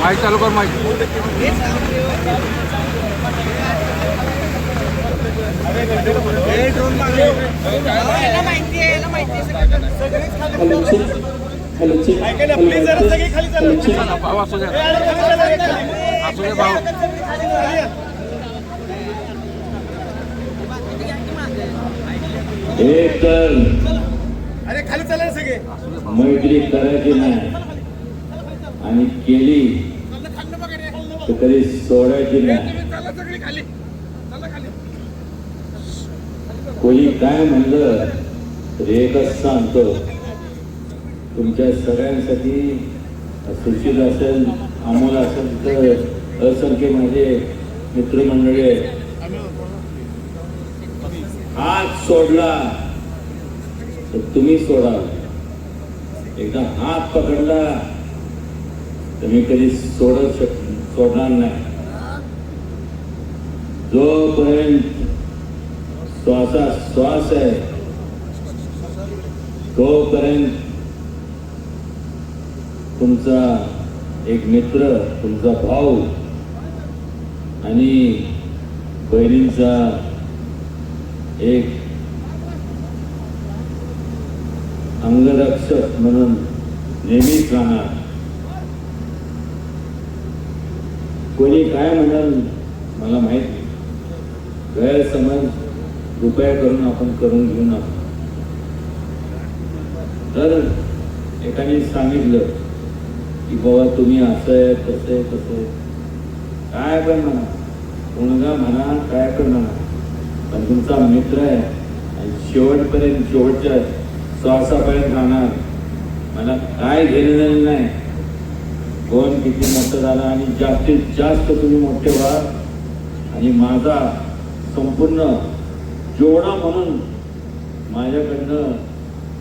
Mic चालू कर mic. भाऊ असू द्या, असू द्या भाऊ. एक तर खाली चालायला सगळे मैत्री करायची नाही आणि केली तर कधी सोडायची नाही. कोणी काय म्हणलं तर एकच सांगतो, तुमच्या सगळ्यांसाठी सुशील असेल, अमोल असेल तर असंख्य माझे मित्रमंडळी आहे. हात सोडला तर तुम्ही सोडा, एकदा हात पकडला तर मी कधी सोडणार नाही. जोपर्यंत श्वास आहे तोपर्यंत तुमचा एक मित्र, तुमचा भाऊ आणि बहिणींचा एक अंगरक्षक म्हणून नेहमीच राहणार. कोणी काय म्हणाल मला माहित नाही, गैरसमज कृपया करून आपण करून घेऊ नका. तर एकाने सांगितलं की बाबा तुम्ही असं आहे तसं आहे तसं आहे, काय पण म्हणा, मुलगा म्हणा, काय पण म्हणा, पण तुमचा मित्र आहे आणि शेवटपर्यंत, शेवटच्या श्वासापर्यंत राहणार. मला काय घेणं नाही कोण किती मोठं झालं, आणि जास्तीत जास्त तुम्ही मोठे व्हा आणि माझा संपूर्ण जोडा म्हणून माझ्याकडनं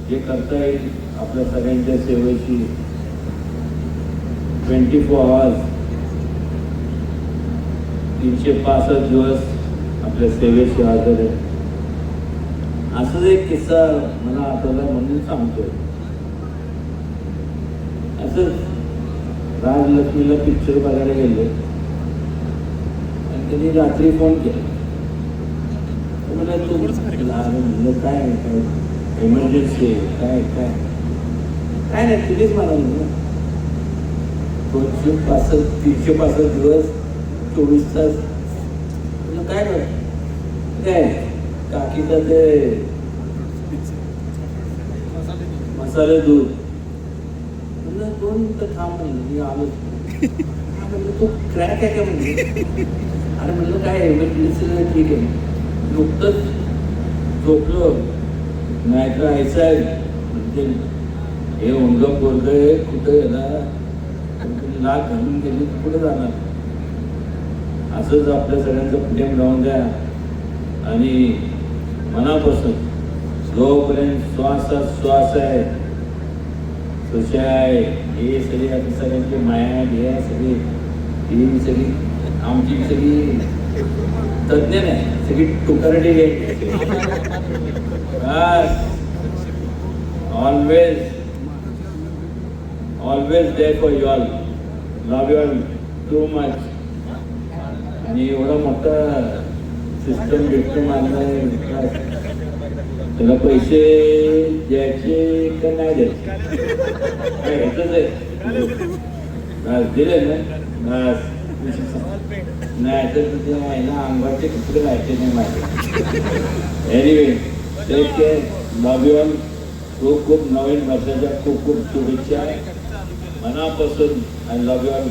जे करता येईल आपल्या सगळ्यांच्या सेवेची 24 आवर्स 365 दिवस आपल्या सेवेशी हजर आहे. असंच एक किस्सा मला आठवला म्हणून सांगतोय. असंच राजलक्ष्मीला पिक्चर बघायला गेलो आणि त्यांनी रात्री फोन केला. मला तू म्हणलं काय इमर्जन्सी आहे, काय काय काय नाही, तुम्हीच मला म्हणलं 365 दिवस 24 तास. म्हणलं काय काय काकीचा ते मसाले दूध. म्हणलं 2 मिनिटं थांब म्हणलं, मी आलो. म्हणलं तू क्रॅक आहे का म्हणजे? अरे म्हणलं काय इमर्जन्सी, ठीक आहे. नुकतंच झोपलो, नाहीतर आयचं आहे म्हणजे हे उंग पोरग आहे, कुठं याला लाग घालून गेली कुठं जाणार. असंच आपल्या सगळ्यांचं प्रेम राहून द्या आणि मनापासून जोपर्यंत श्वास आहे, सुशा आहे, हे सगळी आता सगळ्यांची माया हे सगळी ही सगळी आमची सगळी तज्ञ नाही, सगळी टुकारडी घ्यायची. Always there for you all, love you all too much. आणि एवढा मोठा सिस्टम आणलाय, त्याला पैसे द्यायचे का नाही द्यायचे ह्याच आहे. दिले ना नाही तर तुझ्या ना अंगाचे कपडे राहायचे नाही माझे. Anyway take care, love you all. खूप खूप नवीन वर्षाच्या खूप खूप शुभेच्छा मनापासून. I love you all.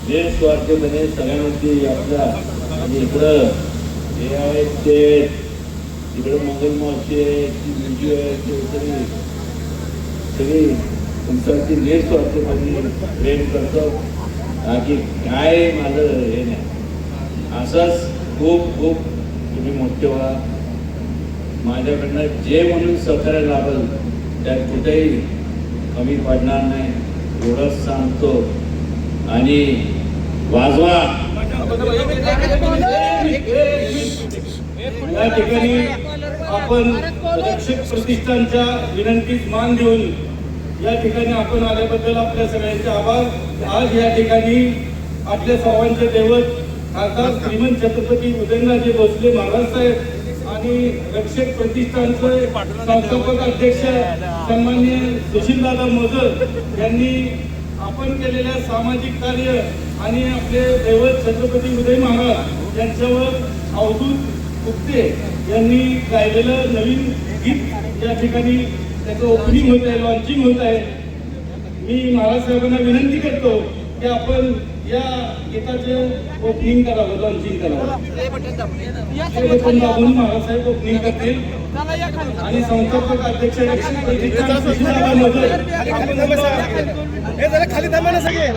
निस्वार्थीपणे सगळ्यांवरती आपल्या म्हणजे इकडं हे आहे ते, इकडं मंगलमावशी आहे, ती मुलगी आहे, ते सगळी तुमच्यावरती निस्वार्थीपणे प्रेम करतो. बाकी काय माझं हे नाही. असंच खूप खूप तुम्ही मोठे व्हा. माझ्याकडनं जे म्हणून सहकार्य लाभल त्यात कुठेही कमी पडणार नाही एवढंच सांगतो. आणि वाजवा या ठिकाणी आपण रक्षक प्रतिष्ठानच्या विनंतीस मान देऊन या ठिकाणी आपण आल्याबद्दल आपल्या सगळ्यांचे आभार. आज या ठिकाणी आपल्या सर्वांचे दैवत खासदार श्रीमंत छत्रपती उदयनराजे भोसले महाराज साहेब आणि रक्षक प्रतिष्ठानचे संस्थापक अध्यक्ष सन्माननीय सुशीलदादा मोजर यांनी आपण केलेल्या सामाजिक कार्य आणि आपले दैवत छत्रपती उदय महाराज यांच्यावर अवधूत गुप्ते यांनी गायलेलं नवीन गीत या ठिकाणी त्याचं ओपनिंग होत आहे, लॉन्चिंग होत आहे. मी महाराज साहेबांना विनंती करतो की आपण या गीताचे ओपनिंग करावं, लॉन्चिंग करावं. हे बटन दाबून महाराज साहेब ओपनिंग करतील आणि संस्थापक अध्यक्ष रक्षक प्रतिष्ठान सुशीलदादा मोजर आपण खाली थांबा ना सगळे.